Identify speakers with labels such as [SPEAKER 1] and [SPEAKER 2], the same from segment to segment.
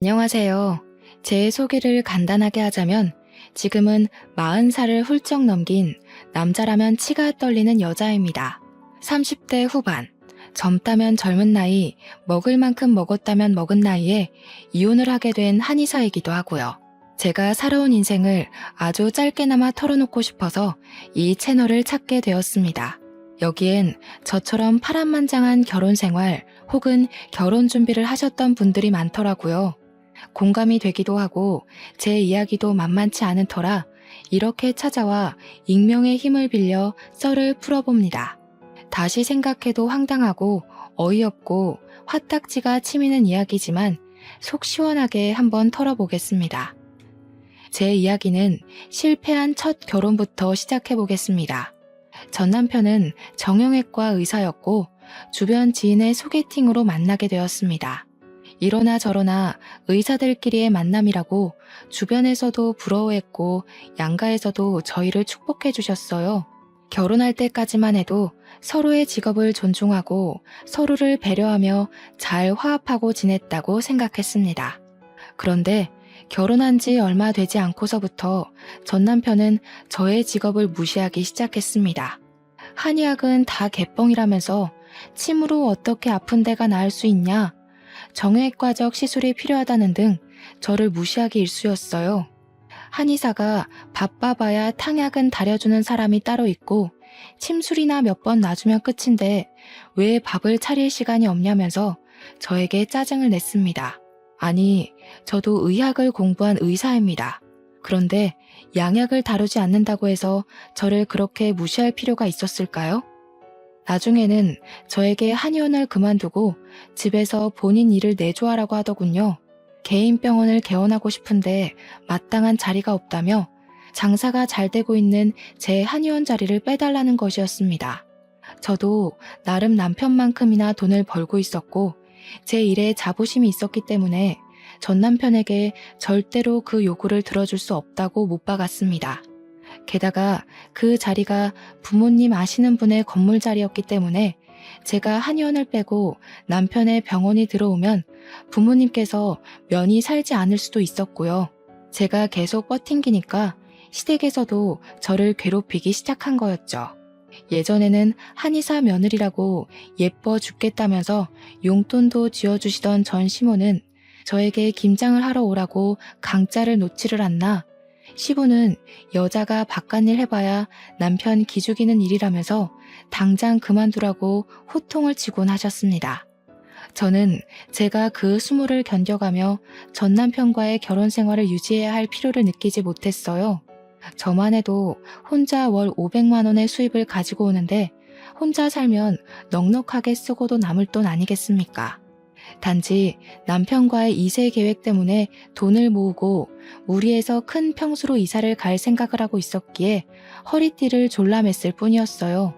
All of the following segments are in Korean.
[SPEAKER 1] 안녕하세요. 제 소개를 간단하게 하자면 지금은 40살을 훌쩍 넘긴 남자라면 치가 떨리는 여자입니다. 30대 후반, 젊다면 젊은 나이, 먹을 만큼 먹었다면 먹은 나이에 이혼을 하게 된 한의사이기도 하고요. 제가 살아온 인생을 아주 짧게나마 털어놓고 싶어서 이 채널을 찾게 되었습니다. 여기엔 저처럼 파란만장한 결혼 생활 혹은 결혼 준비를 하셨던 분들이 많더라고요. 공감이 되기도 하고 제 이야기도 만만치 않은 터라 이렇게 찾아와 익명의 힘을 빌려 썰을 풀어봅니다. 다시 생각해도 황당하고 어이없고 화딱지가 치미는 이야기지만 속 시원하게 한번 털어보겠습니다. 제 이야기는 실패한 첫 결혼부터 시작해보겠습니다. 전 남편은 정형외과 의사였고 주변 지인의 소개팅으로 만나게 되었습니다. 이러나 저러나 의사들끼리의 만남이라고 주변에서도 부러워했고 양가에서도 저희를 축복해 주셨어요. 결혼할 때까지만 해도 서로의 직업을 존중하고 서로를 배려하며 잘 화합하고 지냈다고 생각했습니다. 그런데 결혼한 지 얼마 되지 않고서부터 전 남편은 저의 직업을 무시하기 시작했습니다. 한의학은 다 개뻥이라면서 침으로 어떻게 아픈 데가 나을 수 있냐? 정형외과적 시술이 필요하다는 등 저를 무시하기 일쑤였어요. 한의사가 바빠봐야 탕약은 다려주는 사람이 따로 있고 침술이나 몇 번 놔주면 끝인데 왜 밥을 차릴 시간이 없냐면서 저에게 짜증을 냈습니다. 아니, 저도 의학을 공부한 의사입니다. 그런데 양약을 다루지 않는다고 해서 저를 그렇게 무시할 필요가 있었을까요? 나중에는 저에게 한의원을 그만두고 집에서 본인 일을 내조하라고 하더군요. 개인 병원을 개원하고 싶은데 마땅한 자리가 없다며 장사가 잘 되고 있는 제 한의원 자리를 빼달라는 것이었습니다. 저도 나름 남편만큼이나 돈을 벌고 있었고 제 일에 자부심이 있었기 때문에 전 남편에게 절대로 그 요구를 들어줄 수 없다고 못 박았습니다. 게다가 그 자리가 부모님 아시는 분의 건물 자리였기 때문에 제가 한의원을 빼고 남편의 병원이 들어오면 부모님께서 면이 살지 않을 수도 있었고요. 제가 계속 버팅기니까 시댁에서도 저를 괴롭히기 시작한 거였죠. 예전에는 한의사 며느리라고 예뻐 죽겠다면서 용돈도 쥐어주시던 전 시모는 저에게 김장을 하러 오라고 강짜를 놓지를 않나 시부는 여자가 바깥일 해봐야 남편 기죽이는 일이라면서 당장 그만두라고 호통을 치곤 하셨습니다. 저는 제가 그 수모를 견뎌가며 전 남편과의 결혼 생활을 유지해야 할 필요를 느끼지 못했어요. 저만 해도 혼자 월 500만 원의 수입을 가지고 오는데 혼자 살면 넉넉하게 쓰고도 남을 돈 아니겠습니까? 단지 남편과의 2세 계획 때문에 돈을 모으고 무리해서 큰 평수로 이사를 갈 생각을 하고 있었기에 허리띠를 졸라맸을 뿐이었어요.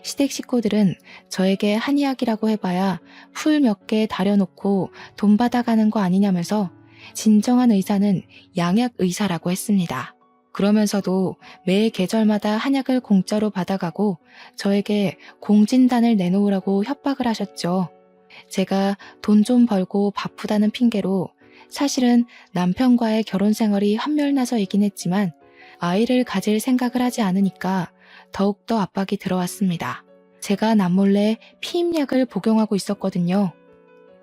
[SPEAKER 1] 시댁 식구들은 저에게 한의학이라고 해봐야 풀 몇 개 다려놓고 돈 받아가는 거 아니냐면서 진정한 의사는 양약 의사라고 했습니다. 그러면서도 매 계절마다 한약을 공짜로 받아가고 저에게 공진단을 내놓으라고 협박을 하셨죠. 제가 돈 좀 벌고 바쁘다는 핑계로 사실은 남편과의 결혼 생활이 한멸나서이긴 했지만 아이를 가질 생각을 하지 않으니까 더욱더 압박이 들어왔습니다. 제가 남몰래 피임약을 복용하고 있었거든요.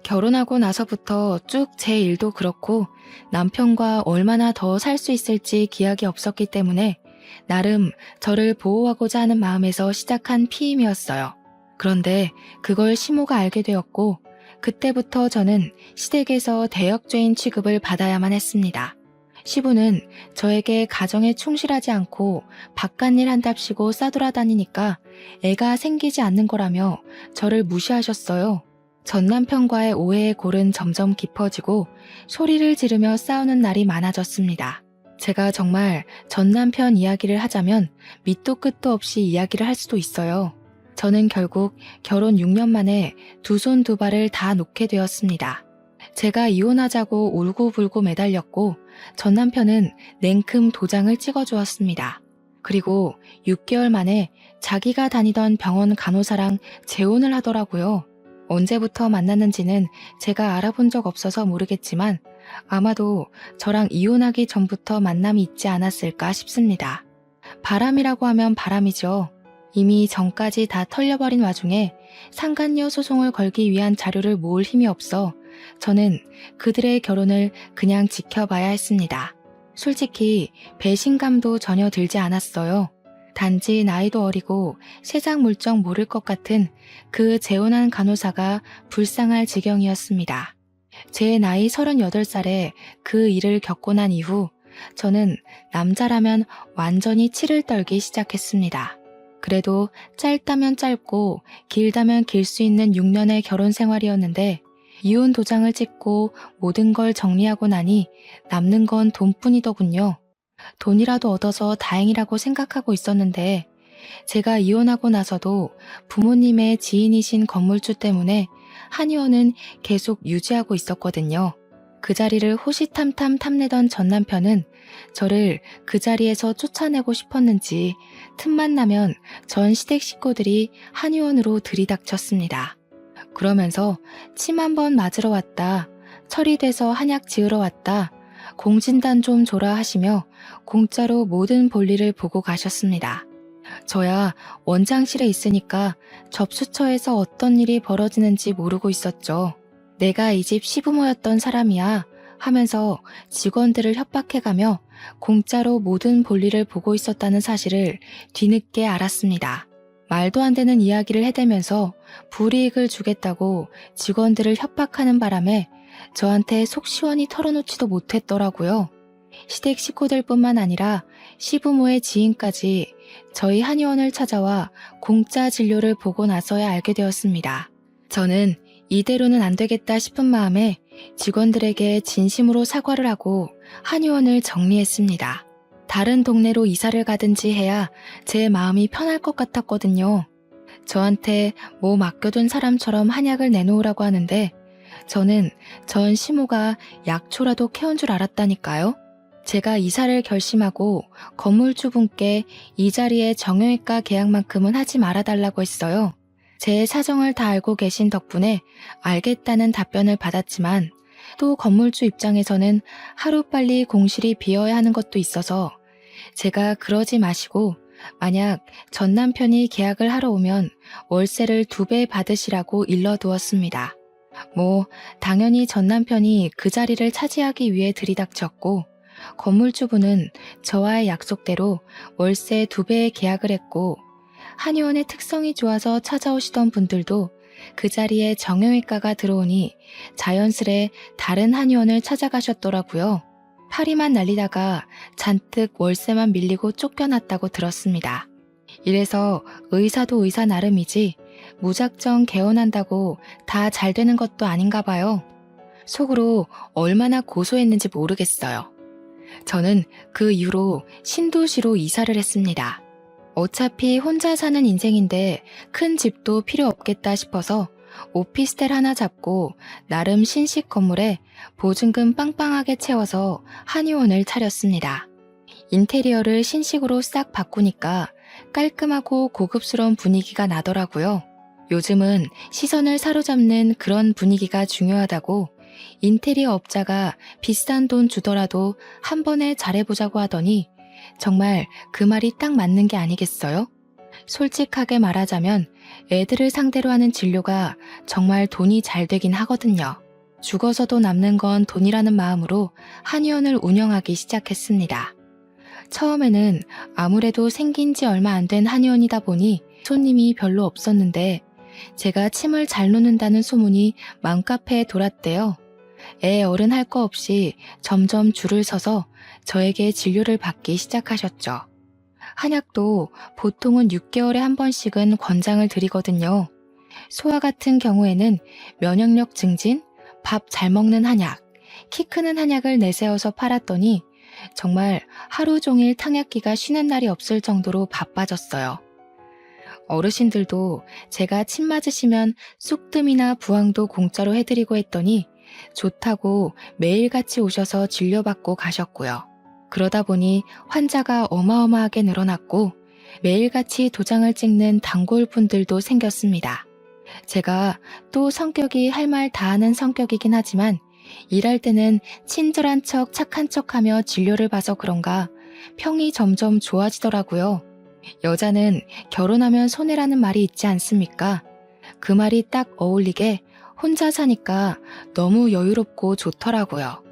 [SPEAKER 1] 결혼하고 나서부터 쭉 제 일도 그렇고 남편과 얼마나 더 살 수 있을지 기약이 없었기 때문에 나름 저를 보호하고자 하는 마음에서 시작한 피임이었어요. 그런데 그걸 시모가 알게 되었고 그때부터 저는 시댁에서 대역죄인 취급을 받아야만 했습니다. 시부는 저에게 가정에 충실하지 않고 바깥일 한답시고 싸돌아다니니까 애가 생기지 않는 거라며 저를 무시하셨어요. 전 남편과의 오해의 골은 점점 깊어지고 소리를 지르며 싸우는 날이 많아졌습니다. 제가 정말 전 남편 이야기를 하자면 밑도 끝도 없이 이야기를 할 수도 있어요. 저는 결국 결혼 6년 만에 두 손 두 발을 다 놓게 되었습니다. 제가 이혼하자고 울고불고 매달렸고 전 남편은 냉큼 도장을 찍어주었습니다. 그리고 6개월 만에 자기가 다니던 병원 간호사랑 재혼을 하더라고요. 언제부터 만났는지는 제가 알아본 적 없어서 모르겠지만 아마도 저랑 이혼하기 전부터 만남이 있지 않았을까 싶습니다. 바람이라고 하면 바람이죠. 이미 전까지 다 털려버린 와중에 상간녀 소송을 걸기 위한 자료를 모을 힘이 없어 저는 그들의 결혼을 그냥 지켜봐야 했습니다. 솔직히 배신감도 전혀 들지 않았어요. 단지 나이도 어리고 세상 물정 모를 것 같은 그 재혼한 간호사가 불쌍할 지경이었습니다. 제 나이 38살에 그 일을 겪고 난 이후 저는 남자라면 완전히 치를 떨기 시작했습니다. 그래도 짧다면 짧고 길다면 길 수 있는 6년의 결혼 생활이었는데 이혼 도장을 찍고 모든 걸 정리하고 나니 남는 건 돈뿐이더군요. 돈이라도 얻어서 다행이라고 생각하고 있었는데 제가 이혼하고 나서도 부모님의 지인이신 건물주 때문에 한의원은 계속 유지하고 있었거든요. 그 자리를 호시탐탐 탐내던 전 남편은 저를 그 자리에서 쫓아내고 싶었는지 틈만 나면 전 시댁 식구들이 한의원으로 들이닥쳤습니다. 그러면서 침 한 번 맞으러 왔다, 처리돼서 한약 지으러 왔다, 공진단 좀 줘라 하시며 공짜로 모든 볼일을 보고 가셨습니다. 저야 원장실에 있으니까 접수처에서 어떤 일이 벌어지는지 모르고 있었죠. 내가 이 집 시부모였던 사람이야 하면서 직원들을 협박해가며 공짜로 모든 볼일을 보고 있었다는 사실을 뒤늦게 알았습니다. 말도 안 되는 이야기를 해대면서 불이익을 주겠다고 직원들을 협박하는 바람에 저한테 속 시원히 털어놓지도 못했더라고요. 시댁 식구들뿐만 아니라 시부모의 지인까지 저희 한의원을 찾아와 공짜 진료를 보고 나서야 알게 되었습니다. 저는 이대로는 안 되겠다 싶은 마음에 직원들에게 진심으로 사과를 하고 한의원을 정리했습니다. 다른 동네로 이사를 가든지 해야 제 마음이 편할 것 같았거든요. 저한테 뭐 맡겨둔 사람처럼 한약을 내놓으라고 하는데 저는 전 시모가 약초라도 캐온 줄 알았다니까요. 제가 이사를 결심하고 건물주분께 이 자리에 정형외과 계약만큼은 하지 말아달라고 했어요. 제 사정을 다 알고 계신 덕분에 알겠다는 답변을 받았지만 또 건물주 입장에서는 하루빨리 공실이 비어야 하는 것도 있어서 제가 그러지 마시고 만약 전 남편이 계약을 하러 오면 월세를 2배 받으시라고 일러두었습니다. 당연히 전 남편이 그 자리를 차지하기 위해 들이닥쳤고 건물주분은 저와의 약속대로 월세 2배의 계약을 했고 한의원의 특성이 좋아서 찾아오시던 분들도 그 자리에 정형외과가 들어오니 자연스레 다른 한의원을 찾아가셨더라고요. 파리만 날리다가 잔뜩 월세만 밀리고 쫓겨났다고 들었습니다. 이래서 의사도 의사 나름이지 무작정 개원한다고 다 잘 되는 것도 아닌가 봐요. 속으로 얼마나 고소했는지 모르겠어요. 저는 그 이후로 신도시로 이사를 했습니다. 어차피 혼자 사는 인생인데 큰 집도 필요 없겠다 싶어서 오피스텔 하나 잡고 나름 신식 건물에 보증금 빵빵하게 채워서 한의원을 차렸습니다. 인테리어를 신식으로 싹 바꾸니까 깔끔하고 고급스러운 분위기가 나더라고요. 요즘은 시선을 사로잡는 그런 분위기가 중요하다고 인테리어 업자가 비싼 돈 주더라도 한 번에 잘해보자고 하더니 정말 그 말이 딱 맞는 게 아니겠어요? 솔직하게 말하자면 애들을 상대로 하는 진료가 정말 돈이 잘 되긴 하거든요. 죽어서도 남는 건 돈이라는 마음으로 한의원을 운영하기 시작했습니다. 처음에는 아무래도 생긴 지 얼마 안 된 한의원이다 보니 손님이 별로 없었는데 제가 침을 잘 놓는다는 소문이 맘카페에 돌았대요. 애 어른 할 거 없이 점점 줄을 서서 저에게 진료를 받기 시작하셨죠. 한약도 보통은 6개월에 한 번씩은 권장을 드리거든요. 소아 같은 경우에는 면역력 증진, 밥 잘 먹는 한약, 키 크는 한약을 내세워서 팔았더니 정말 하루 종일 탕약기가 쉬는 날이 없을 정도로 바빠졌어요. 어르신들도 제가 침 맞으시면 쑥뜸이나 부항도 공짜로 해드리고 했더니 좋다고 매일같이 오셔서 진료받고 가셨고요. 그러다 보니 환자가 어마어마하게 늘어났고 매일같이 도장을 찍는 단골분들도 생겼습니다. 제가 또 성격이 할 말 다 하는 성격이긴 하지만 일할 때는 친절한 척 착한 척하며 진료를 봐서 그런가 평이 점점 좋아지더라고요. 여자는 결혼하면 손해라는 말이 있지 않습니까? 그 말이 딱 어울리게 혼자 사니까 너무 여유롭고 좋더라고요.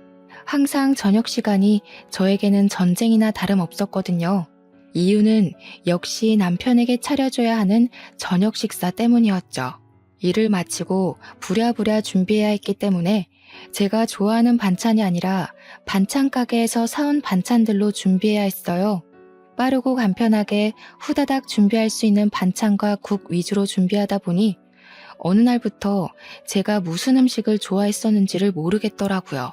[SPEAKER 1] 항상 저녁 시간이 저에게는 전쟁이나 다름없었거든요. 이유는 역시 남편에게 차려줘야 하는 저녁 식사 때문이었죠. 일을 마치고 부랴부랴 준비해야 했기 때문에 제가 좋아하는 반찬이 아니라 반찬 가게에서 사온 반찬들로 준비해야 했어요. 빠르고 간편하게 후다닥 준비할 수 있는 반찬과 국 위주로 준비하다 보니 어느 날부터 제가 무슨 음식을 좋아했었는지를 모르겠더라고요.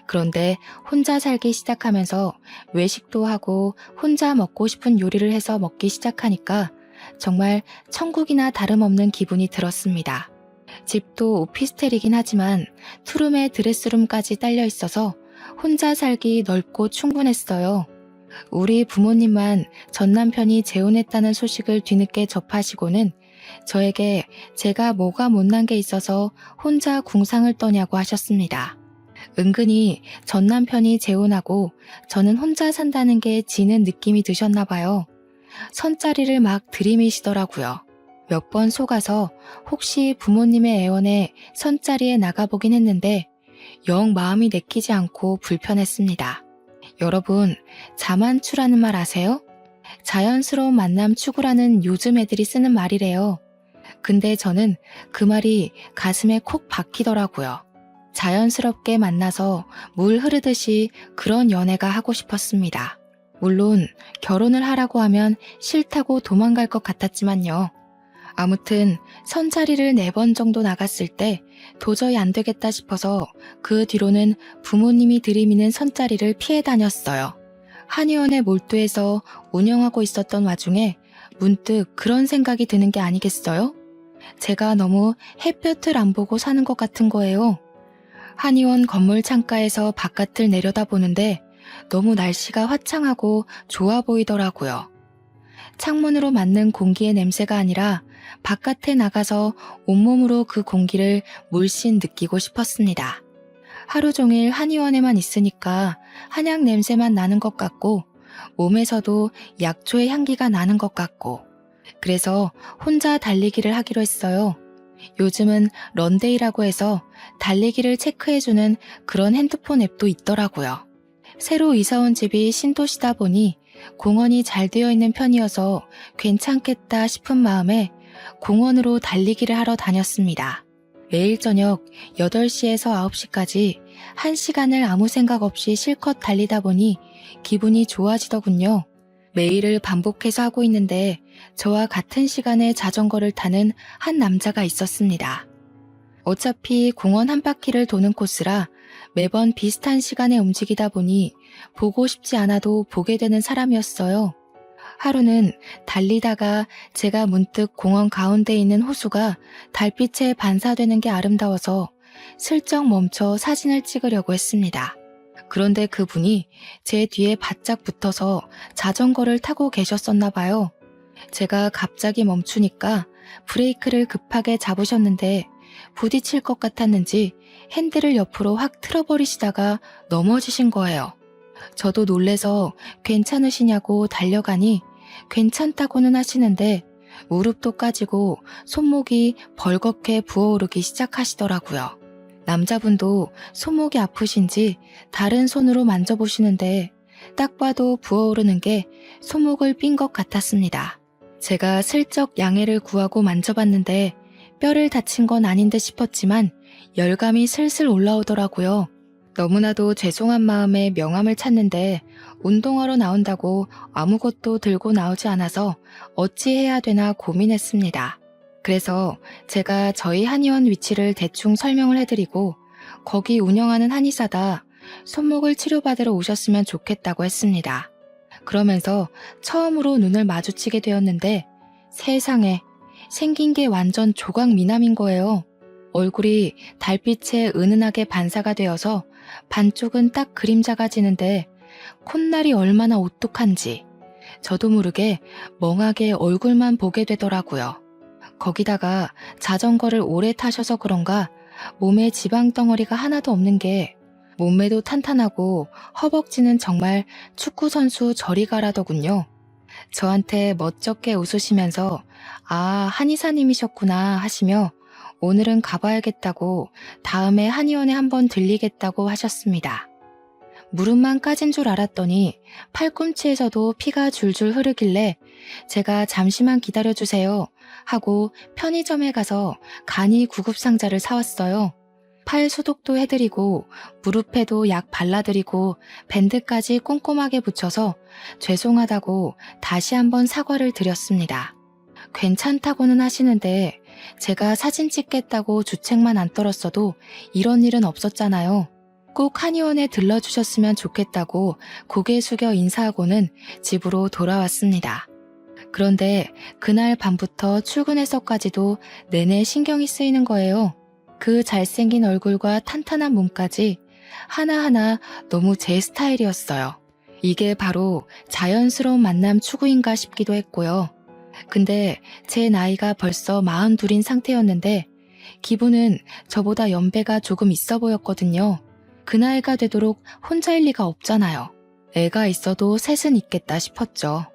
[SPEAKER 1] 그런데 혼자 살기 시작하면서 외식도 하고 혼자 먹고 싶은 요리를 해서 먹기 시작하니까 정말 천국이나 다름없는 기분이 들었습니다. 집도 오피스텔이긴 하지만 투룸에 드레스룸까지 딸려 있어서 혼자 살기 넓고 충분했어요. 우리 부모님만 전 남편이 재혼했다는 소식을 뒤늦게 접하시고는 저에게 제가 뭐가 못난 게 있어서 혼자 궁상을 떠냐고 하셨습니다. 은근히 전 남편이 재혼하고 저는 혼자 산다는 게 지는 느낌이 드셨나 봐요. 선자리를 막 들이미시더라고요. 몇 번 속아서 혹시 부모님의 애원에 선자리에 나가보긴 했는데 영 마음이 내키지 않고 불편했습니다. 여러분, 자만추라는 말 아세요? 자연스러운 만남 추구라는 요즘 애들이 쓰는 말이래요. 근데 저는 그 말이 가슴에 콕 박히더라고요. 자연스럽게 만나서 물 흐르듯이 그런 연애가 하고 싶었습니다. 물론 결혼을 하라고 하면 싫다고 도망갈 것 같았지만요. 아무튼 선자리를 4번 정도 나갔을 때 도저히 안 되겠다 싶어서 그 뒤로는 부모님이 들이미는 선자리를 피해 다녔어요. 한의원에 몰두해서 운영하고 있었던 와중에 문득 그런 생각이 드는 게 아니겠어요? 제가 너무 햇볕을 안 보고 사는 것 같은 거예요. 한의원 건물 창가에서 바깥을 내려다보는데 너무 날씨가 화창하고 좋아 보이더라고요. 창문으로 맞는 공기의 냄새가 아니라 바깥에 나가서 온몸으로 그 공기를 물씬 느끼고 싶었습니다. 하루 종일 한의원에만 있으니까 한약 냄새만 나는 것 같고 몸에서도 약초의 향기가 나는 것 같고 그래서 혼자 달리기를 하기로 했어요. 요즘은 런데이라고 해서 달리기를 체크해주는 그런 핸드폰 앱도 있더라고요. 새로 이사온 집이 신도시다 보니 공원이 잘 되어 있는 편이어서 괜찮겠다 싶은 마음에 공원으로 달리기를 하러 다녔습니다. 매일 저녁 8시에서 9시까지 1시간을 아무 생각 없이 실컷 달리다 보니 기분이 좋아지더군요. 매일을 반복해서 하고 있는데 저와 같은 시간에 자전거를 타는 한 남자가 있었습니다. 어차피 공원 한 바퀴를 도는 코스라 매번 비슷한 시간에 움직이다 보니 보고 싶지 않아도 보게 되는 사람이었어요. 하루는 달리다가 제가 문득 공원 가운데 있는 호수가 달빛에 반사되는 게 아름다워서 슬쩍 멈춰 사진을 찍으려고 했습니다. 그런데 그분이 제 뒤에 바짝 붙어서 자전거를 타고 계셨었나 봐요. 제가 갑자기 멈추니까 브레이크를 급하게 잡으셨는데 부딪힐 것 같았는지 핸들을 옆으로 확 틀어버리시다가 넘어지신 거예요. 저도 놀래서 괜찮으시냐고 달려가니 괜찮다고는 하시는데 무릎도 까지고 손목이 벌겋게 부어오르기 시작하시더라고요. 남자분도 손목이 아프신지 다른 손으로 만져보시는데 딱 봐도 부어오르는 게 손목을 삔 것 같았습니다. 제가 슬쩍 양해를 구하고 만져봤는데 뼈를 다친 건 아닌 듯 싶었지만 열감이 슬슬 올라오더라고요. 너무나도 죄송한 마음에 명함을 찾는데 운동하러 나온다고 아무것도 들고 나오지 않아서 어찌해야 되나 고민했습니다. 그래서 제가 저희 한의원 위치를 대충 설명을 해드리고 거기 운영하는 한의사다 손목을 치료받으러 오셨으면 좋겠다고 했습니다. 그러면서 처음으로 눈을 마주치게 되었는데 세상에 생긴 게 완전 조각 미남인 거예요. 얼굴이 달빛에 은은하게 반사가 되어서 반쪽은 딱 그림자가 지는데 콧날이 얼마나 오똑한지 저도 모르게 멍하게 얼굴만 보게 되더라고요. 거기다가 자전거를 오래 타셔서 그런가 몸에 지방 덩어리가 하나도 없는 게 몸매도 탄탄하고 허벅지는 정말 축구선수 저리 가라더군요. 저한테 멋쩍게 웃으시면서 아, 한의사님이셨구나 하시며 오늘은 가봐야겠다고 다음에 한의원에 한번 들리겠다고 하셨습니다. 무릎만 까진 줄 알았더니 팔꿈치에서도 피가 줄줄 흐르길래 제가 잠시만 기다려주세요 하고 편의점에 가서 간이 구급상자를 사왔어요. 팔 소독도 해드리고 무릎에도 약 발라드리고 밴드까지 꼼꼼하게 붙여서 죄송하다고 다시 한번 사과를 드렸습니다. 괜찮다고는 하시는데 제가 사진 찍겠다고 주책만 안 떨었어도 이런 일은 없었잖아요. 꼭 한의원에 들러주셨으면 좋겠다고 고개 숙여 인사하고는 집으로 돌아왔습니다. 그런데 그날 밤부터 출근해서까지도 내내 신경이 쓰이는 거예요. 그 잘생긴 얼굴과 탄탄한 몸까지 하나하나 너무 제 스타일이었어요. 이게 바로 자연스러운 만남 추구인가 싶기도 했고요. 근데 제 나이가 벌써 42인 상태였는데 기분은 저보다 연배가 조금 있어 보였거든요. 그 나이가 되도록 혼자일 리가 없잖아요. 애가 있어도 셋은 있겠다 싶었죠.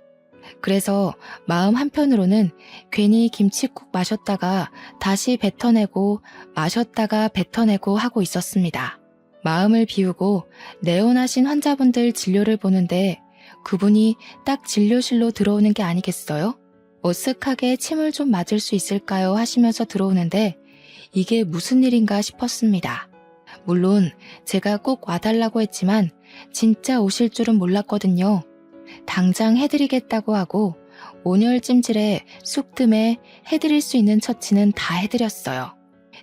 [SPEAKER 1] 그래서 마음 한편으로는 괜히 김칫국 마셨다가 다시 뱉어내고 마셨다가 뱉어내고 하고 있었습니다. 마음을 비우고 내원하신 환자분들 진료를 보는데 그분이 딱 진료실로 들어오는 게 아니겠어요? 어색하게 침을 좀 맞을 수 있을까요? 하시면서 들어오는데 이게 무슨 일인가 싶었습니다. 물론 제가 꼭 와달라고 했지만 진짜 오실 줄은 몰랐거든요. 당장 해드리겠다고 하고 온열 찜질에 쑥뜸에 해드릴 수 있는 처치는 다 해드렸어요.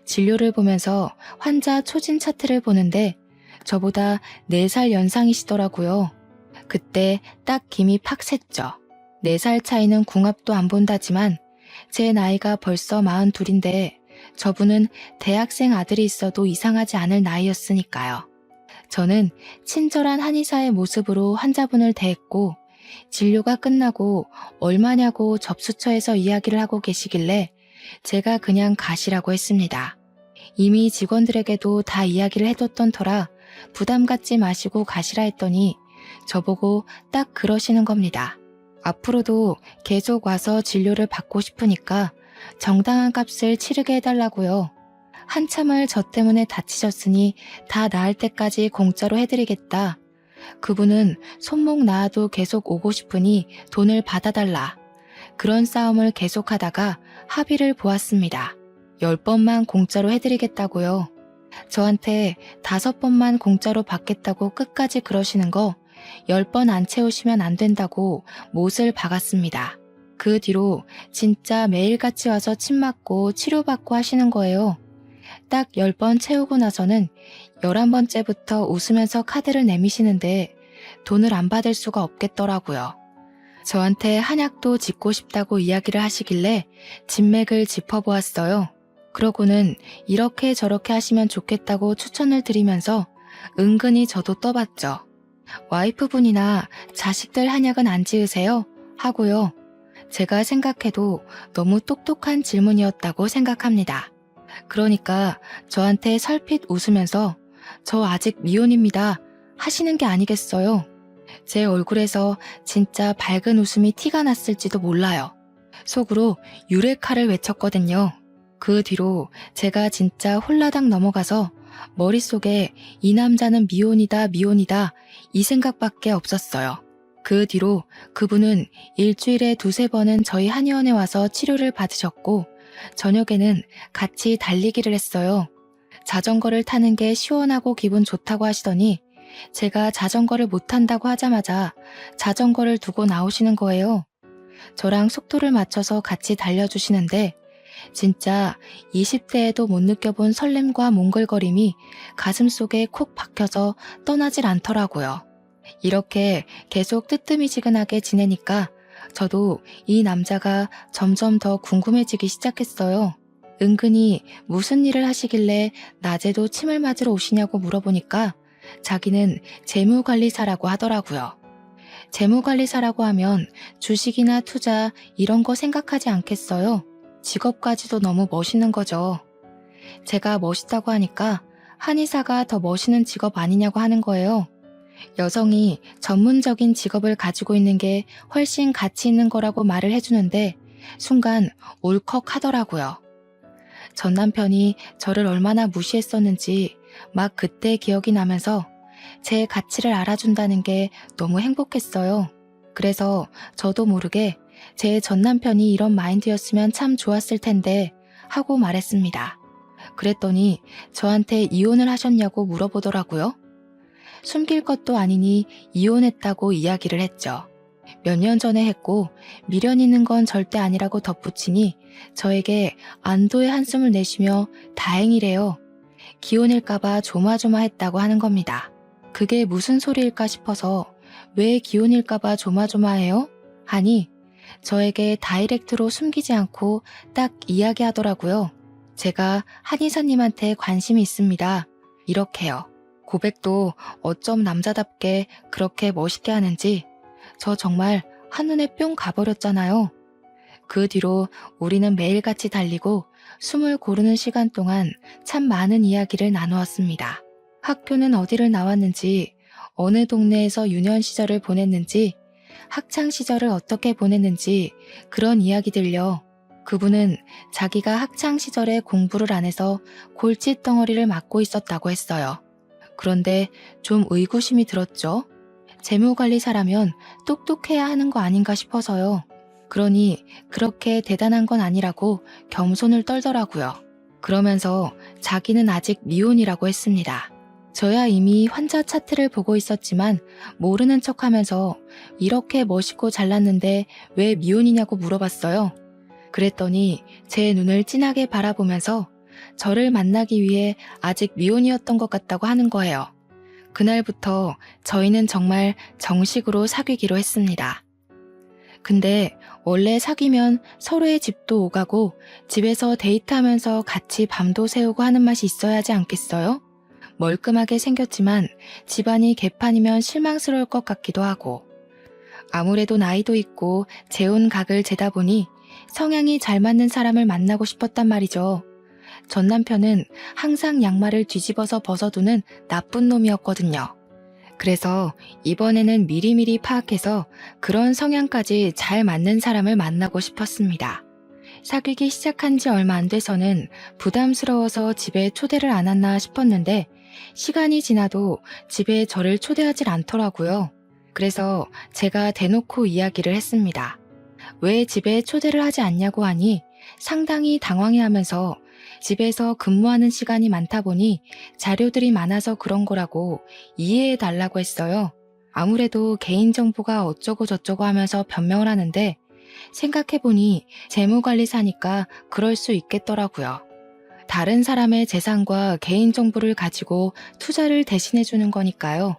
[SPEAKER 1] 진료를 보면서 환자 초진 차트를 보는데 저보다 4살 연상이시더라고요. 그때 딱 김이 팍 샜죠. 4살 차이는 궁합도 안 본다지만 제 나이가 벌써 42인데 저분은 대학생 아들이 있어도 이상하지 않을 나이였으니까요. 저는 친절한 한의사의 모습으로 환자분을 대했고 진료가 끝나고 얼마냐고 접수처에서 이야기를 하고 계시길래 제가 그냥 가시라고 했습니다. 이미 직원들에게도 다 이야기를 해뒀던 터라 부담 갖지 마시고 가시라 했더니 저보고 딱 그러시는 겁니다. 앞으로도 계속 와서 진료를 받고 싶으니까 정당한 값을 치르게 해달라고요. 한참을 저 때문에 다치셨으니 다 나을 때까지 공짜로 해드리겠다. 그분은 손목 나아도 계속 오고 싶으니 돈을 받아달라. 그런 싸움을 계속하다가 합의를 보았습니다. 10번만 공짜로 해드리겠다고요. 저한테 5번만 공짜로 받겠다고 끝까지 그러시는 거 10번 안 채우시면 안 된다고 못을 박았습니다. 그 뒤로 진짜 매일같이 와서 침 맞고 치료받고 하시는 거예요. 딱 10번 채우고 나서는 11번째부터 웃으면서 카드를 내미시는데 돈을 안 받을 수가 없겠더라고요. 저한테 한약도 짓고 싶다고 이야기를 하시길래 진맥을 짚어보았어요. 그러고는 이렇게 저렇게 하시면 좋겠다고 추천을 드리면서 은근히 저도 떠봤죠. 와이프분이나 자식들 한약은 안 지으세요? 하고요. 제가 생각해도 너무 똑똑한 질문이었다고 생각합니다. 그러니까 저한테 설핏 웃으면서 저 아직 미혼입니다 하시는 게 아니겠어요? 제 얼굴에서 진짜 밝은 웃음이 티가 났을지도 몰라요. 속으로 유레카를 외쳤거든요. 그 뒤로 제가 진짜 홀라당 넘어가서 머릿속에 이 남자는 미혼이다 미혼이다 이 생각밖에 없었어요. 그 뒤로 그분은 일주일에 2-3번은 저희 한의원에 와서 치료를 받으셨고 저녁에는 같이 달리기를 했어요. 자전거를 타는 게 시원하고 기분 좋다고 하시더니 제가 자전거를 못 탄다고 하자마자 자전거를 두고 나오시는 거예요. 저랑 속도를 맞춰서 같이 달려주시는데 진짜 20대에도 못 느껴본 설렘과 몽글거림이 가슴속에 콕 박혀서 떠나질 않더라고요. 이렇게 계속 뜨뜨미지근하게 지내니까 저도 이 남자가 점점 더 궁금해지기 시작했어요. 은근히 무슨 일을 하시길래 낮에도 침을 맞으러 오시냐고 물어보니까 자기는 재무관리사라고 하더라고요. 재무관리사라고 하면 주식이나 투자 이런 거 생각하지 않겠어요? 직업까지도 너무 멋있는 거죠. 제가 멋있다고 하니까 한의사가 더 멋있는 직업 아니냐고 하는 거예요. 여성이 전문적인 직업을 가지고 있는 게 훨씬 가치 있는 거라고 말을 해주는데 순간 울컥 하더라고요. 전 남편이 저를 얼마나 무시했었는지 막 그때 기억이 나면서 제 가치를 알아준다는 게 너무 행복했어요. 그래서 저도 모르게 제 전 남편이 이런 마인드였으면 참 좋았을 텐데 하고 말했습니다. 그랬더니 저한테 이혼을 하셨냐고 물어보더라고요. 숨길 것도 아니니 이혼했다고 이야기를 했죠. 몇 년 전에 했고 미련 있는 건 절대 아니라고 덧붙이니 저에게 안도의 한숨을 내쉬며 다행이래요. 기혼일까봐 조마조마했다고 하는 겁니다. 그게 무슨 소리일까 싶어서 왜 기혼일까봐 조마조마해요? 하니 저에게 다이렉트로 숨기지 않고 딱 이야기하더라고요. 제가 한의사님한테 관심이 있습니다. 이렇게요. 고백도 어쩜 남자답게 그렇게 멋있게 하는지 저 정말 한눈에 뿅 가버렸잖아요. 그 뒤로 우리는 매일같이 달리고 숨을 고르는 시간 동안 참 많은 이야기를 나누었습니다. 학교는 어디를 나왔는지, 어느 동네에서 유년 시절을 보냈는지, 학창 시절을 어떻게 보냈는지 그런 이야기들요. 그분은 자기가 학창 시절에 공부를 안 해서 골칫덩어리를 맞고 있었다고 했어요. 그런데 좀 의구심이 들었죠. 재무관리사라면 똑똑해야 하는 거 아닌가 싶어서요. 그러니 그렇게 대단한 건 아니라고 겸손을 떨더라고요. 그러면서 자기는 아직 미혼이라고 했습니다. 저야 이미 환자 차트를 보고 있었지만 모르는 척하면서 이렇게 멋있고 잘났는데 왜 미혼이냐고 물어봤어요. 그랬더니 제 눈을 진하게 바라보면서 저를 만나기 위해 아직 미혼이었던 것 같다고 하는 거예요. 그날부터 저희는 정말 정식으로 사귀기로 했습니다. 근데 원래 사귀면 서로의 집도 오가고 집에서 데이트하면서 같이 밤도 새우고 하는 맛이 있어야 하지 않겠어요? 멀끔하게 생겼지만 집안이 개판이면 실망스러울 것 같기도 하고 아무래도 나이도 있고 재혼 각을 재다 보니 성향이 잘 맞는 사람을 만나고 싶었단 말이죠. 전 남편은 항상 양말을 뒤집어서 벗어두는 나쁜 놈이었거든요. 그래서 이번에는 미리미리 파악해서 그런 성향까지 잘 맞는 사람을 만나고 싶었습니다. 사귀기 시작한 지 얼마 안 돼서는 부담스러워서 집에 초대를 안 했나 싶었는데 시간이 지나도 집에 저를 초대하질 않더라고요. 그래서 제가 대놓고 이야기를 했습니다. 왜 집에 초대를 하지 않냐고 하니 상당히 당황해하면서 집에서 근무하는 시간이 많다 보니 자료들이 많아서 그런 거라고 이해해 달라고 했어요. 아무래도 개인정보가 어쩌고 저쩌고 하면서 변명을 하는데 생각해보니 재무관리사니까 그럴 수 있겠더라고요. 다른 사람의 재산과 개인정보를 가지고 투자를 대신해주는 거니까요.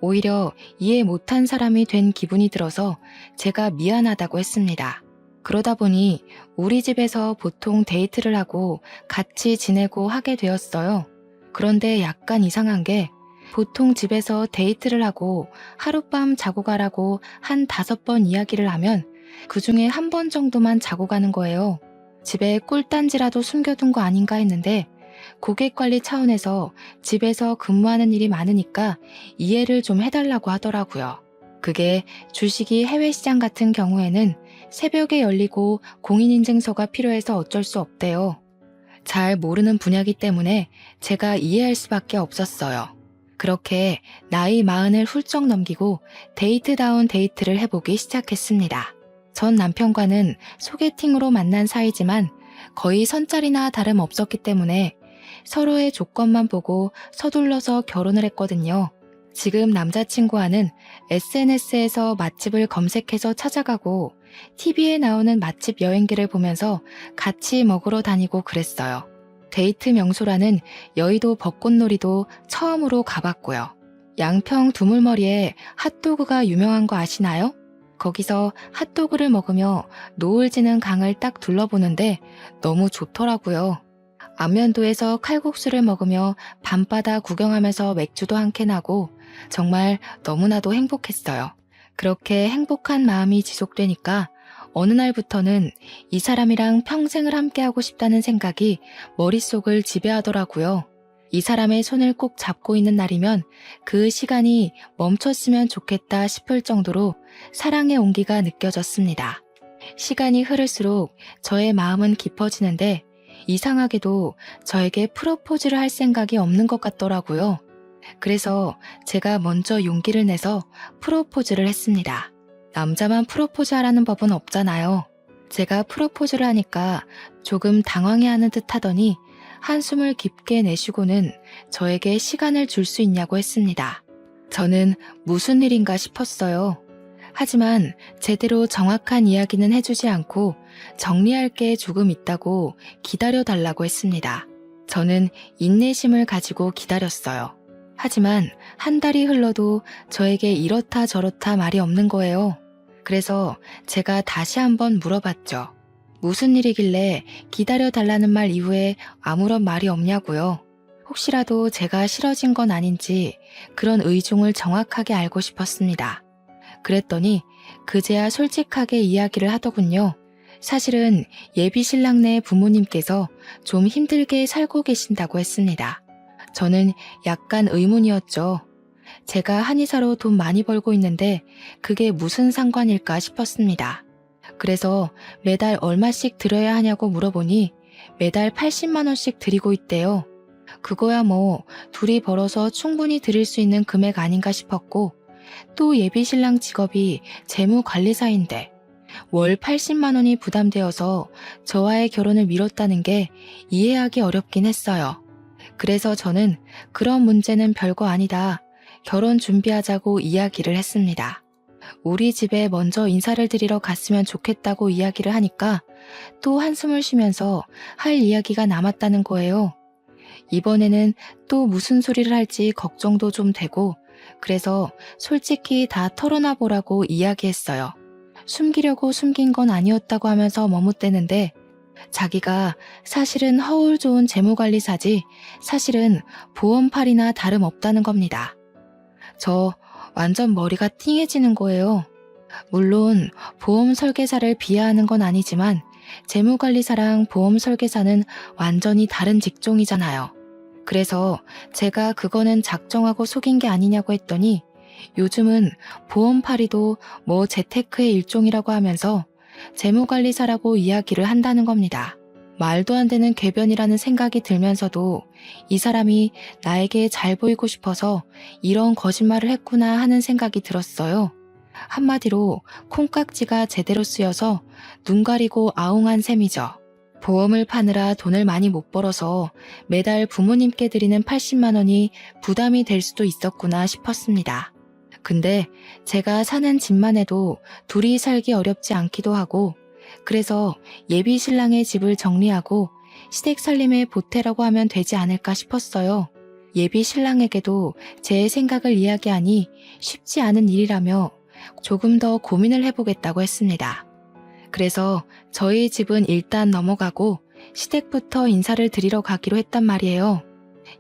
[SPEAKER 1] 오히려 이해 못한 사람이 된 기분이 들어서 제가 미안하다고 했습니다. 그러다 보니 우리 집에서 보통 데이트를 하고 같이 지내고 하게 되었어요. 그런데 약간 이상한 게 보통 집에서 데이트를 하고 하룻밤 자고 가라고 한 5번 이야기를 하면 그중에 한 번 정도만 자고 가는 거예요. 집에 꿀단지라도 숨겨둔 거 아닌가 했는데 고객관리 차원에서 집에서 근무하는 일이 많으니까 이해를 좀 해달라고 하더라고요. 그게 주식이 해외시장 같은 경우에는 새벽에 열리고 공인인증서가 필요해서 어쩔 수 없대요. 잘 모르는 분야이기 때문에 제가 이해할 수밖에 없었어요. 그렇게 나이 40을 훌쩍 넘기고 데이트다운 데이트를 해보기 시작했습니다. 전 남편과는 소개팅으로 만난 사이지만 거의 선짜리나 다름없었기 때문에 서로의 조건만 보고 서둘러서 결혼을 했거든요. 지금 남자친구와는 SNS에서 맛집을 검색해서 찾아가고 TV에 나오는 맛집 여행기를 보면서 같이 먹으러 다니고 그랬어요. 데이트 명소라는 여의도 벚꽃놀이도 처음으로 가봤고요. 양평 두물머리에 핫도그가 유명한 거 아시나요? 거기서 핫도그를 먹으며 노을 지는 강을 딱 둘러보는데 너무 좋더라고요. 안면도에서 칼국수를 먹으며 밤바다 구경하면서 맥주도 한 캔 하고 정말 너무나도 행복했어요. 그렇게 행복한 마음이 지속되니까 어느 날부터는 이 사람이랑 평생을 함께하고 싶다는 생각이 머릿속을 지배하더라고요. 이 사람의 손을 꼭 잡고 있는 날이면 그 시간이 멈췄으면 좋겠다 싶을 정도로 사랑의 온기가 느껴졌습니다. 시간이 흐를수록 저의 마음은 깊어지는데 이상하게도 저에게 프로포즈를 할 생각이 없는 것 같더라고요. 그래서 제가 먼저 용기를 내서 프로포즈를 했습니다. 남자만 프로포즈 하라는 법은 없잖아요. 제가 프로포즈를 하니까 조금 당황해하는 듯 하더니 한숨을 깊게 내쉬고는 저에게 시간을 줄 수 있냐고 했습니다. 저는 무슨 일인가 싶었어요. 하지만 제대로 정확한 이야기는 해주지 않고 정리할 게 조금 있다고 기다려달라고 했습니다. 저는 인내심을 가지고 기다렸어요. 하지만 한 달이 흘러도 저에게 이렇다 저렇다 말이 없는 거예요. 그래서 제가 다시 한번 물어봤죠. 무슨 일이길래 기다려달라는 말 이후에 아무런 말이 없냐고요. 혹시라도 제가 싫어진 건 아닌지 그런 의중을 정확하게 알고 싶었습니다. 그랬더니 그제야 솔직하게 이야기를 하더군요. 사실은 예비 신랑네 부모님께서 좀 힘들게 살고 계신다고 했습니다. 저는 약간 의문이었죠. 제가 한의사로 돈 많이 벌고 있는데 그게 무슨 상관일까 싶었습니다. 그래서 매달 얼마씩 드려야 하냐고 물어보니 매달 80만 원씩 드리고 있대요. 그거야 뭐 둘이 벌어서 충분히 드릴 수 있는 금액 아닌가 싶었고 또 예비신랑 직업이 재무관리사인데 월 80만 원이 부담되어서 저와의 결혼을 미뤘다는 게 이해하기 어렵긴 했어요. 그래서 저는 그런 문제는 별거 아니다. 결혼 준비하자고 이야기를 했습니다. 우리 집에 먼저 인사를 드리러 갔으면 좋겠다고 이야기를 하니까 또 한숨을 쉬면서 할 이야기가 남았다는 거예요. 이번에는 또 무슨 소리를 할지 걱정도 좀 되고 그래서 솔직히 다 털어놔 보라고 이야기했어요. 숨기려고 숨긴 건 아니었다고 하면서 머뭇대는데 자기가 사실은 허울 좋은 재무관리사지 사실은 보험팔이나 다름없다는 겁니다. 저 완전 머리가 띵해지는 거예요. 물론 보험 설계사를 비하하는 건 아니지만 재무관리사랑 보험 설계사는 완전히 다른 직종이잖아요. 그래서 제가 그거는 작정하고 속인 게 아니냐고 했더니 요즘은 보험팔이도 뭐 재테크의 일종이라고 하면서 재무관리사라고 이야기를 한다는 겁니다. 말도 안 되는 궤변이라는 생각이 들면서도 이 사람이 나에게 잘 보이고 싶어서 이런 거짓말을 했구나 하는 생각이 들었어요. 한마디로 콩깍지가 제대로 쓰여서 눈 가리고 아웅한 셈이죠. 보험을 파느라 돈을 많이 못 벌어서 매달 부모님께 드리는 80만 원이 부담이 될 수도 있었구나 싶었습니다. 근데 제가 사는 집만 해도 둘이 살기 어렵지 않기도 하고 그래서 예비 신랑의 집을 정리하고 시댁 살림에 보태라고 하면 되지 않을까 싶었어요. 예비 신랑에게도 제 생각을 이야기하니 쉽지 않은 일이라며 조금 더 고민을 해보겠다고 했습니다. 그래서 저희 집은 일단 넘어가고 시댁부터 인사를 드리러 가기로 했단 말이에요.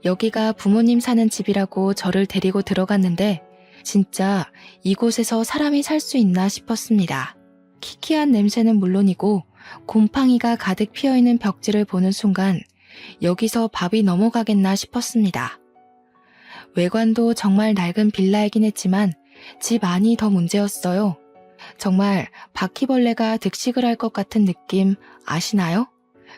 [SPEAKER 1] 여기가 부모님 사는 집이라고 저를 데리고 들어갔는데 진짜 이곳에서 사람이 살 수 있나 싶었습니다. 키키한 냄새는 물론이고 곰팡이가 가득 피어있는 벽지를 보는 순간 여기서 밥이 넘어가겠나 싶었습니다. 외관도 정말 낡은 빌라이긴 했지만 집 안이 더 문제였어요. 정말 바퀴벌레가 득식을 할 것 같은 느낌 아시나요?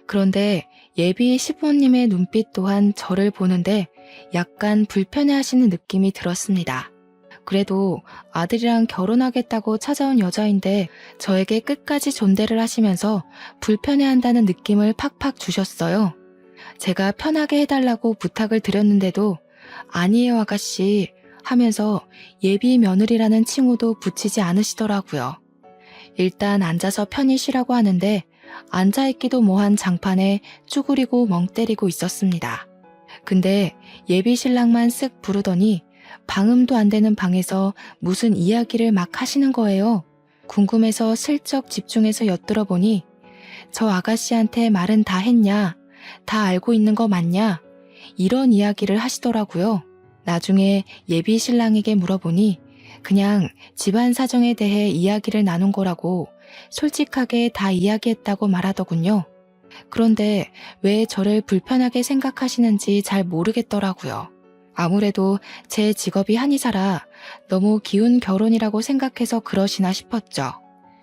[SPEAKER 1] 그런데 예비 시부모님의 눈빛 또한 저를 보는데 약간 불편해하시는 느낌이 들었습니다. 그래도 아들이랑 결혼하겠다고 찾아온 여자인데 저에게 끝까지 존대를 하시면서 불편해한다는 느낌을 팍팍 주셨어요. 제가 편하게 해달라고 부탁을 드렸는데도 아니에요 아가씨 하면서 예비 며느리라는 칭호도 붙이지 않으시더라고요. 일단 앉아서 편히 쉬라고 하는데 앉아있기도 뭐한 장판에 쭈그리고 멍 때리고 있었습니다. 근데 예비 신랑만 쓱 부르더니 방음도 안 되는 방에서 무슨 이야기를 막 하시는 거예요. 궁금해서 슬쩍 집중해서 엿들어 보니 저 아가씨한테 말은 다 했냐? 다 알고 있는 거 맞냐? 이런 이야기를 하시더라고요. 나중에 예비 신랑에게 물어보니 그냥 집안 사정에 대해 이야기를 나눈 거라고 솔직하게 다 이야기했다고 말하더군요. 그런데 왜 저를 불편하게 생각하시는지 잘 모르겠더라고요. 아무래도 제 직업이 한의사라 너무 기운 결혼이라고 생각해서 그러시나 싶었죠.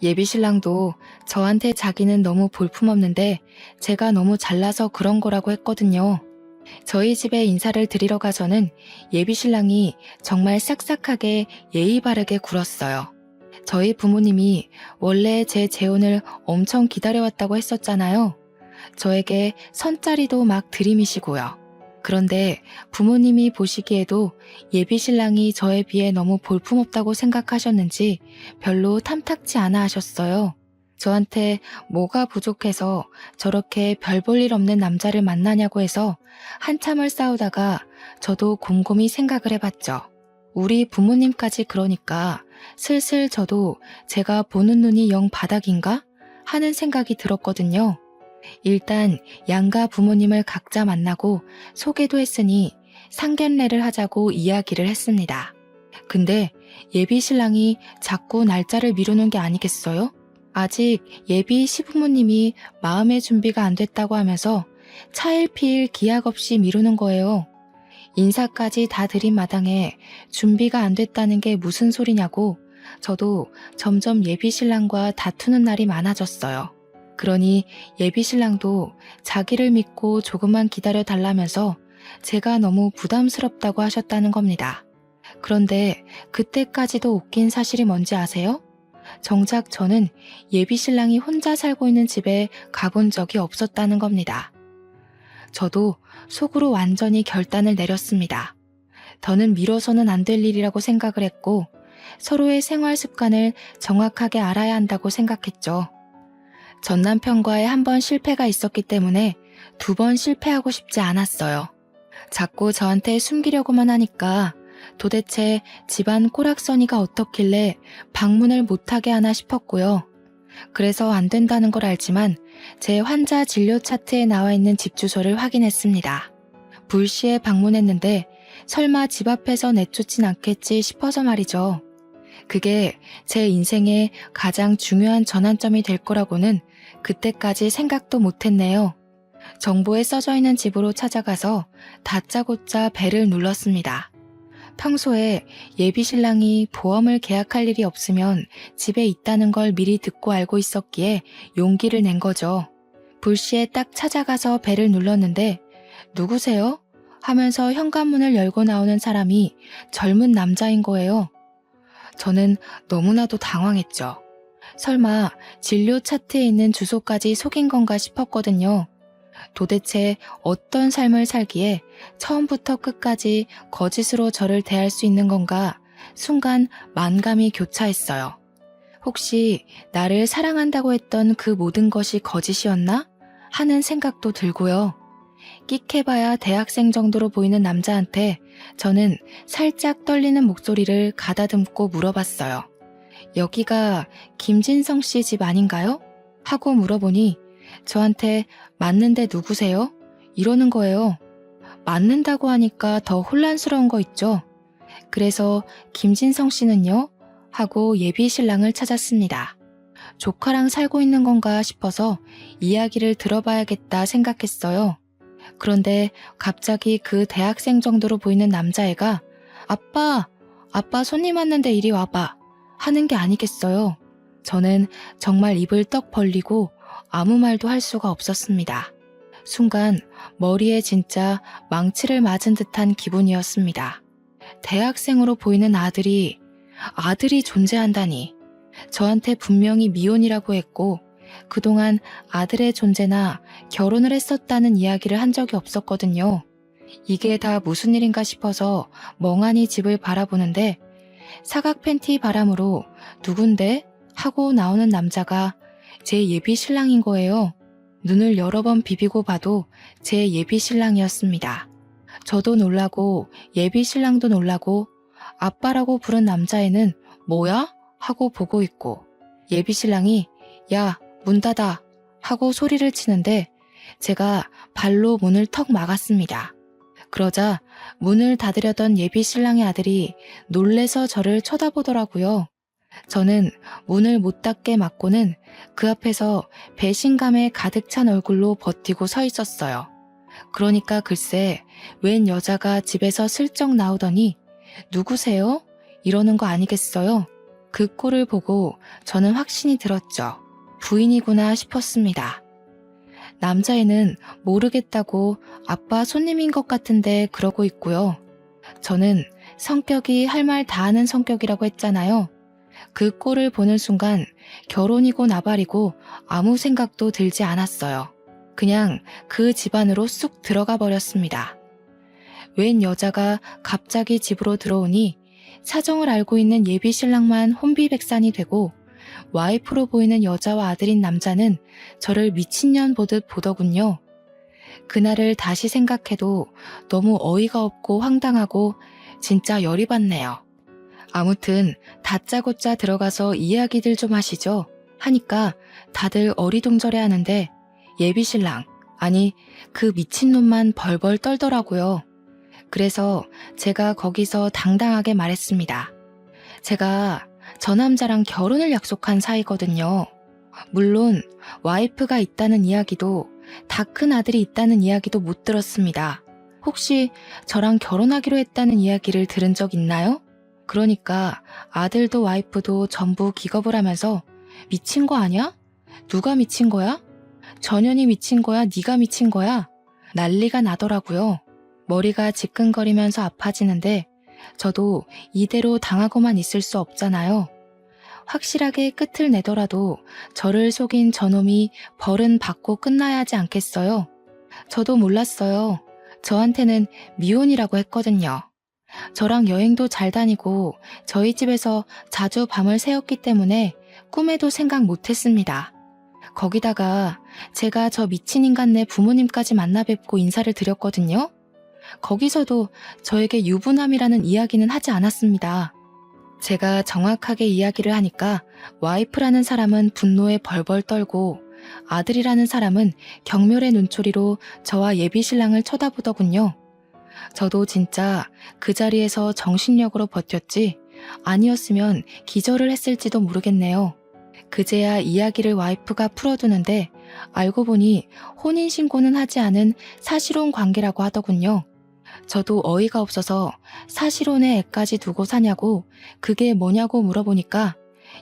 [SPEAKER 1] 예비신랑도 저한테 자기는 너무 볼품없는데 제가 너무 잘나서 그런 거라고 했거든요. 저희 집에 인사를 드리러 가서는 예비신랑이 정말 싹싹하게 예의 바르게 굴었어요. 저희 부모님이 원래 제 재혼을 엄청 기다려왔다고 했었잖아요. 저에게 선자리도 막 들이미시고요. 그런데 부모님이 보시기에도 예비신랑이 저에 비해 너무 볼품없다고 생각하셨는지 별로 탐탁지 않아 하셨어요. 저한테 뭐가 부족해서 저렇게 별 볼 일 없는 남자를 만나냐고 해서 한참을 싸우다가 저도 곰곰이 생각을 해봤죠. 우리 부모님까지 그러니까 슬슬 저도 제가 보는 눈이 영 바닥인가 하는 생각이 들었거든요. 일단 양가 부모님을 각자 만나고 소개도 했으니 상견례를 하자고 이야기를 했습니다. 근데 예비 신랑이 자꾸 날짜를 미루는 게 아니겠어요? 아직 예비 시부모님이 마음의 준비가 안 됐다고 하면서 차일피일 기약 없이 미루는 거예요. 인사까지 다 드린 마당에 준비가 안 됐다는 게 무슨 소리냐고 저도 점점 예비 신랑과 다투는 날이 많아졌어요. 그러니 예비 신랑도 자기를 믿고 조금만 기다려 달라면서 제가 너무 부담스럽다고 하셨다는 겁니다. 그런데 그때까지도 웃긴 사실이 뭔지 아세요? 정작 저는 예비 신랑이 혼자 살고 있는 집에 가본 적이 없었다는 겁니다. 저도 속으로 완전히 결단을 내렸습니다. 더는 미뤄서는 안 될 일이라고 생각을 했고 서로의 생활 습관을 정확하게 알아야 한다고 생각했죠. 전 남편과의 한 번 실패가 있었기 때문에 2번 실패하고 싶지 않았어요. 자꾸 저한테 숨기려고만 하니까 도대체 집안 꼬락서니가 어떻길래 방문을 못하게 하나 싶었고요. 그래서 안 된다는 걸 알지만 제 환자 진료 차트에 나와 있는 집 주소를 확인했습니다. 불시에 방문했는데 설마 집 앞에서 내쫓진 않겠지 싶어서 말이죠. 그게 제 인생의 가장 중요한 전환점이 될 거라고는 그때까지 생각도 못했네요. 정보에 써져 있는 집으로 찾아가서 다짜고짜 벨을 눌렀습니다. 평소에 예비 신랑이 보험을 계약할 일이 없으면 집에 있다는 걸 미리 듣고 알고 있었기에 용기를 낸 거죠. 불시에 딱 찾아가서 벨을 눌렀는데 누구세요? 하면서 현관문을 열고 나오는 사람이 젊은 남자인 거예요. 저는 너무나도 당황했죠. 설마 진료 차트에 있는 주소까지 속인 건가 싶었거든요. 도대체 어떤 삶을 살기에 처음부터 끝까지 거짓으로 저를 대할 수 있는 건가 순간 만감이 교차했어요. 혹시 나를 사랑한다고 했던 그 모든 것이 거짓이었나? 하는 생각도 들고요. 끽해봐야 대학생 정도로 보이는 남자한테 저는 살짝 떨리는 목소리를 가다듬고 물어봤어요. 여기가 김진성 씨 집 아닌가요? 하고 물어보니 저한테 맞는데 누구세요? 이러는 거예요. 맞는다고 하니까 더 혼란스러운 거 있죠. 그래서 김진성 씨는요? 하고 예비 신랑을 찾았습니다. 조카랑 살고 있는 건가 싶어서 이야기를 들어봐야겠다 생각했어요. 그런데 갑자기 그 대학생 정도로 보이는 남자애가 아빠 손님 왔는데 이리 와봐 하는 게 아니겠어요. 저는 정말 입을 떡 벌리고 아무 말도 할 수가 없었습니다. 순간 머리에 진짜 망치를 맞은 듯한 기분이었습니다. 대학생으로 보이는 아들이 존재한다니. 저한테 분명히 미혼이라고 했고 그동안 아들의 존재나 결혼을 했었다는 이야기를 한 적이 없었거든요. 이게 다 무슨 일인가 싶어서 멍하니 집을 바라보는데 사각 팬티 바람으로 누군데? 하고 나오는 남자가 제 예비 신랑인 거예요. 눈을 여러 번 비비고 봐도 제 예비 신랑이었습니다. 저도 놀라고 예비 신랑도 놀라고 아빠라고 부른 남자애는 뭐야? 하고 보고 있고 예비 신랑이 야, 문 닫아 하고 소리를 치는데 제가 발로 문을 턱 막았습니다. 그러자 문을 닫으려던 예비 신랑의 아들이 놀래서 저를 쳐다보더라고요. 저는 문을 못 닫게 막고는 그 앞에서 배신감에 가득 찬 얼굴로 버티고 서 있었어요. 그러니까 글쎄 웬 여자가 집에서 슬쩍 나오더니 누구세요? 이러는 거 아니겠어요? 그 꼴을 보고 저는 확신이 들었죠. 부인이구나 싶었습니다. 남자애는 모르겠다고 아빠 손님인 것 같은데 그러고 있고요. 저는 성격이 할 말 다 하는 성격이라고 했잖아요. 그 꼴을 보는 순간 결혼이고 나발이고 아무 생각도 들지 않았어요. 그냥 그 집안으로 쑥 들어가 버렸습니다. 웬 여자가 갑자기 집으로 들어오니 사정을 알고 있는 예비 신랑만 혼비백산이 되고 와이프로 보이는 여자와 아들인 남자는 저를 미친년 보듯 보더군요. 그날을 다시 생각해도 너무 어이가 없고 황당하고 진짜 열이 받네요. 아무튼 다짜고짜 들어가서 이야기들 좀 하시죠 하니까 다들 어리둥절해 하는데 예비신랑, 아니 그 미친놈만 벌벌 떨더라고요. 그래서 제가 거기서 당당하게 말했습니다. 제가 저 남자랑 결혼을 약속한 사이거든요. 물론 와이프가 있다는 이야기도 다 큰 아들이 있다는 이야기도 못 들었습니다. 혹시 저랑 결혼하기로 했다는 이야기를 들은 적 있나요? 그러니까 아들도 와이프도 전부 기겁을 하면서 미친 거 아니야? 누가 미친 거야? 전현이 미친 거야? 네가 미친 거야? 난리가 나더라고요. 머리가 지끈거리면서 아파지는데 저도 이대로 당하고만 있을 수 없잖아요. 확실하게 끝을 내더라도 저를 속인 저놈이 벌은 받고 끝나야 하지 않겠어요? 저도 몰랐어요. 저한테는 미혼이라고 했거든요. 저랑 여행도 잘 다니고 저희 집에서 자주 밤을 새웠기 때문에 꿈에도 생각 못했습니다. 거기다가 제가 저 미친 인간네 부모님까지 만나 뵙고 인사를 드렸거든요. 거기서도 저에게 유부남이라는 이야기는 하지 않았습니다. 제가 정확하게 이야기를 하니까 와이프라는 사람은 분노에 벌벌 떨고 아들이라는 사람은 경멸의 눈초리로 저와 예비신랑을 쳐다보더군요. 저도 진짜 그 자리에서 정신력으로 버텼지 아니었으면 기절을 했을지도 모르겠네요. 그제야 이야기를 와이프가 풀어두는데 알고 보니 혼인신고는 하지 않은 사실혼 관계라고 하더군요. 저도 어이가 없어서 사실혼에 애까지 두고 사냐고 그게 뭐냐고 물어보니까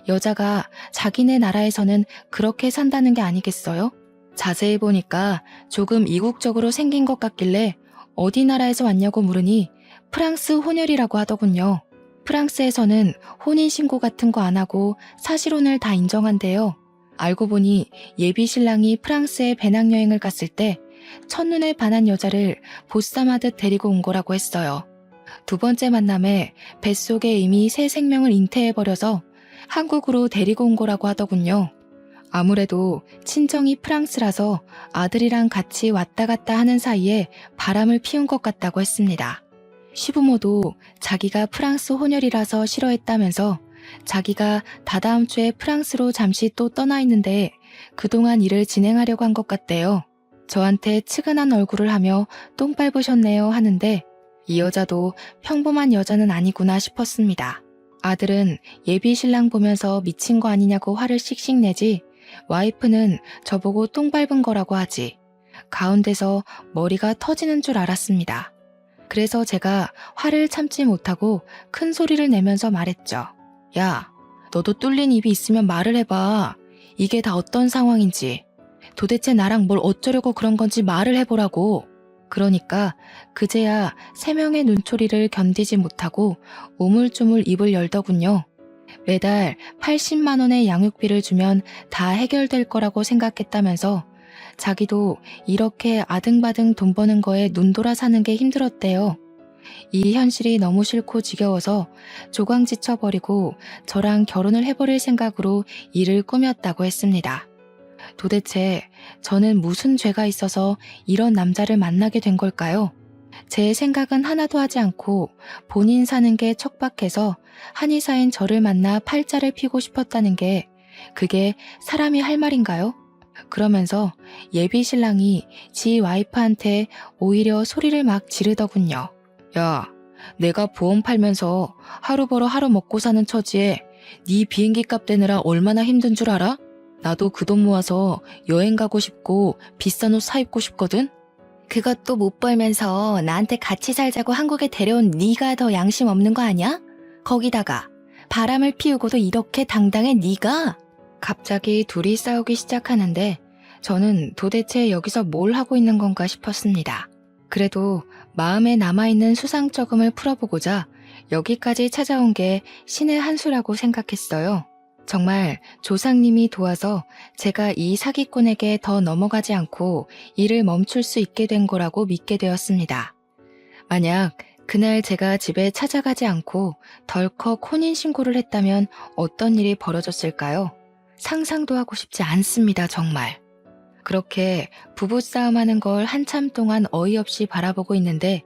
[SPEAKER 1] 여자가 자기네 나라에서는 그렇게 산다는 게 아니겠어요? 자세히 보니까 조금 이국적으로 생긴 것 같길래 어디 나라에서 왔냐고 물으니 프랑스 혼혈이라고 하더군요. 프랑스에서는 혼인신고 같은 거 안 하고 사실혼을 다 인정한대요. 알고 보니 예비 신랑이 프랑스에 배낭여행을 갔을 때 첫눈에 반한 여자를 보쌈하듯 데리고 온 거라고 했어요. 두 번째 만남에 뱃속에 이미 새 생명을 잉태해버려서 한국으로 데리고 온 거라고 하더군요. 아무래도 친정이 프랑스라서 아들이랑 같이 왔다 갔다 하는 사이에 바람을 피운 것 같다고 했습니다. 시부모도 자기가 프랑스 혼혈이라서 싫어했다면서 자기가 다다음 주에 프랑스로 잠시 또 떠나 있는데 그동안 일을 진행하려고 한 것 같대요. 저한테 측은한 얼굴을 하며 똥 밟으셨네요 하는데 이 여자도 평범한 여자는 아니구나 싶었습니다. 아들은 예비 신랑 보면서 미친 거 아니냐고 화를 씩씩 내지 와이프는 저보고 똥 밟은 거라고 하지. 가운데서 머리가 터지는 줄 알았습니다. 그래서 제가 화를 참지 못하고 큰 소리를 내면서 말했죠. 야, 너도 뚫린 입이 있으면 말을 해봐. 이게 다 어떤 상황인지. 도대체 나랑 뭘 어쩌려고 그런 건지 말을 해보라고. 그러니까 그제야 세 명의 눈초리를 견디지 못하고 우물쭈물 입을 열더군요. 매달 80만 원의 양육비를 주면 다 해결될 거라고 생각했다면서 자기도 이렇게 아등바등 돈 버는 거에 눈돌아 사는 게 힘들었대요. 이 현실이 너무 싫고 지겨워서 조강지쳐버리고 저랑 결혼을 해버릴 생각으로 일을 꾸몄다고 했습니다. 도대체 저는 무슨 죄가 있어서 이런 남자를 만나게 된 걸까요? 제 생각은 하나도 하지 않고 본인 사는 게 척박해서 한의사인 저를 만나 팔자를 피고 싶었다는 게 그게 사람이 할 말인가요? 그러면서 예비 신랑이 지 와이프한테 오히려 소리를 막 지르더군요. 야, 내가 보험 팔면서 하루 벌어 하루 먹고 사는 처지에 네 비행기 값 대느라 얼마나 힘든 줄 알아? 나도 그 돈 모아서 여행 가고 싶고 비싼 옷 사입고 싶거든? 그것도 못 벌면서 나한테 같이 살자고 한국에 데려온 네가 더 양심 없는 거 아니야? 거기다가 바람을 피우고도 이렇게 당당해 네가? 갑자기 둘이 싸우기 시작하는데 저는 도대체 여기서 뭘 하고 있는 건가 싶었습니다. 그래도 마음에 남아있는 수상쩍음을 풀어보고자 여기까지 찾아온 게 신의 한 수라고 생각했어요. 정말 조상님이 도와서 제가 이 사기꾼에게 더 넘어가지 않고 일을 멈출 수 있게 된 거라고 믿게 되었습니다. 만약 그날 제가 집에 찾아가지 않고 덜컥 혼인신고를 했다면 어떤 일이 벌어졌을까요? 상상도 하고 싶지 않습니다, 정말. 그렇게 부부싸움하는 걸 한참 동안 어이없이 바라보고 있는데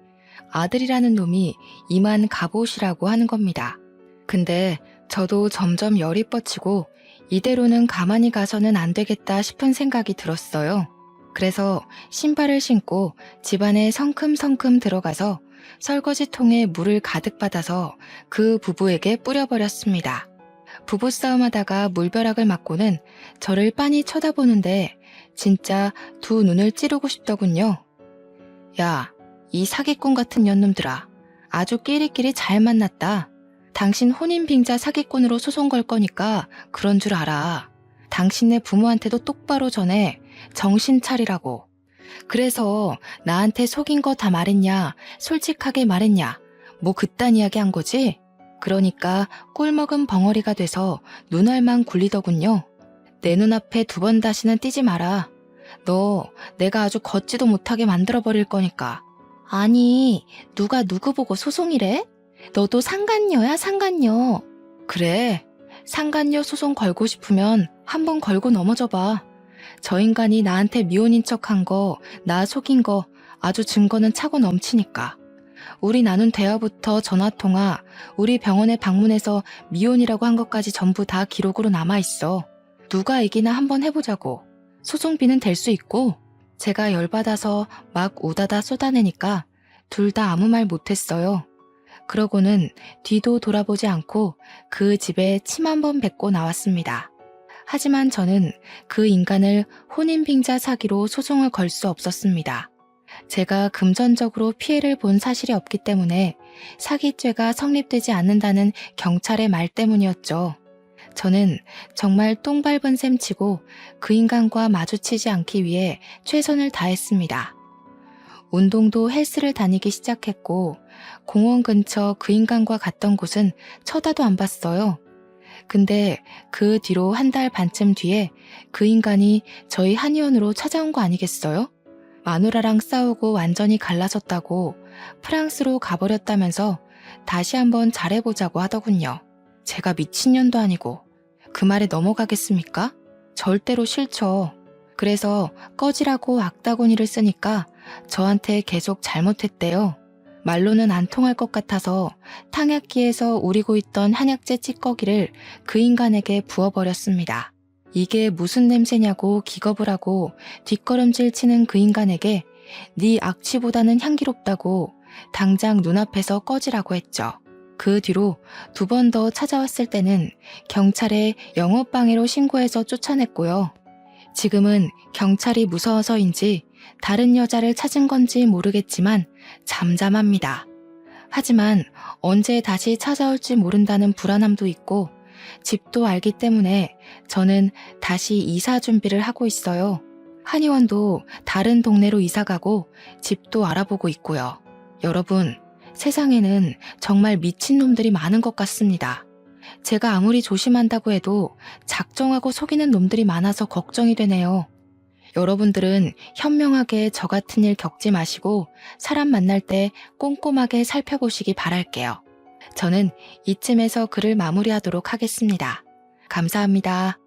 [SPEAKER 1] 아들이라는 놈이 이만 갑옷이라고 하는 겁니다. 근데 저도 점점 열이 뻗치고 이대로는 가만히 가서는 안 되겠다 싶은 생각이 들었어요. 그래서 신발을 신고 집안에 성큼성큼 들어가서 설거지통에 물을 가득 받아서 그 부부에게 뿌려버렸습니다. 부부싸움하다가 물벼락을 맞고는 저를 빤히 쳐다보는데 진짜 두 눈을 찌르고 싶더군요. 야, 이 사기꾼 같은 년놈들아. 아주 끼리끼리 잘 만났다. 당신 혼인빙자 사기꾼으로 소송 걸 거니까 그런 줄 알아. 당신네 부모한테도 똑바로 전해. 정신 차리라고. 그래서 나한테 속인 거 다 말했냐? 솔직하게 말했냐? 뭐 그딴 이야기 한 거지? 그러니까 꿀먹은 벙어리가 돼서 눈알만 굴리더군요. 내 눈앞에 두 번 다시는 띄지 마라. 너 내가 아주 걷지도 못하게 만들어버릴 거니까. 아니, 누가 누구 보고 소송이래? 너도 상간녀야, 상간녀. 그래, 상간녀 소송 걸고 싶으면 한번 걸고 넘어져봐. 저 인간이 나한테 미혼인 척한 거, 나 속인 거 아주 증거는 차고 넘치니까. 우리 나눈 대화부터 전화통화, 우리 병원에 방문해서 미혼이라고 한 것까지 전부 다 기록으로 남아있어. 누가 이기나 한번 해보자고. 소송비는 될 수 있고. 제가 열받아서 막 우다다 쏟아내니까 둘 다 아무 말 못했어요. 그러고는 뒤도 돌아보지 않고 그 집에 침 한 번 뱉고 나왔습니다. 하지만 저는 그 인간을 혼인빙자 사기로 소송을 걸 수 없었습니다. 제가 금전적으로 피해를 본 사실이 없기 때문에 사기죄가 성립되지 않는다는 경찰의 말 때문이었죠. 저는 정말 똥 밟은 셈 치고 그 인간과 마주치지 않기 위해 최선을 다했습니다. 운동도 헬스를 다니기 시작했고 공원 근처 그 인간과 갔던 곳은 쳐다도 안 봤어요. 근데 그 뒤로 한 달 반쯤 뒤에 그 인간이 저희 한의원으로 찾아온 거 아니겠어요? 마누라랑 싸우고 완전히 갈라졌다고 프랑스로 가버렸다면서 다시 한번 잘해보자고 하더군요. 제가 미친년도 아니고 그 말에 넘어가겠습니까? 절대로 싫죠. 그래서 꺼지라고 악다구니를 쓰니까 저한테 계속 잘못했대요. 말로는 안 통할 것 같아서 탕약기에서 우리고 있던 한약재 찌꺼기를 그 인간에게 부어버렸습니다. 이게 무슨 냄새냐고 기겁을 하고 뒷걸음질 치는 그 인간에게 네 악취보다는 향기롭다고 당장 눈앞에서 꺼지라고 했죠. 그 뒤로 두 번 더 찾아왔을 때는 경찰에 영업방해로 신고해서 쫓아냈고요. 지금은 경찰이 무서워서인지 다른 여자를 찾은 건지 모르겠지만 잠잠합니다. 하지만 언제 다시 찾아올지 모른다는 불안함도 있고 집도 알기 때문에 저는 다시 이사 준비를 하고 있어요. 한의원도 다른 동네로 이사가고 집도 알아보고 있고요. 여러분, 세상에는 정말 미친놈들이 많은 것 같습니다. 제가 아무리 조심한다고 해도 작정하고 속이는 놈들이 많아서 걱정이 되네요. 여러분들은 현명하게 저 같은 일 겪지 마시고 사람 만날 때 꼼꼼하게 살펴보시기 바랄게요. 저는 이쯤에서 글을 마무리하도록 하겠습니다. 감사합니다.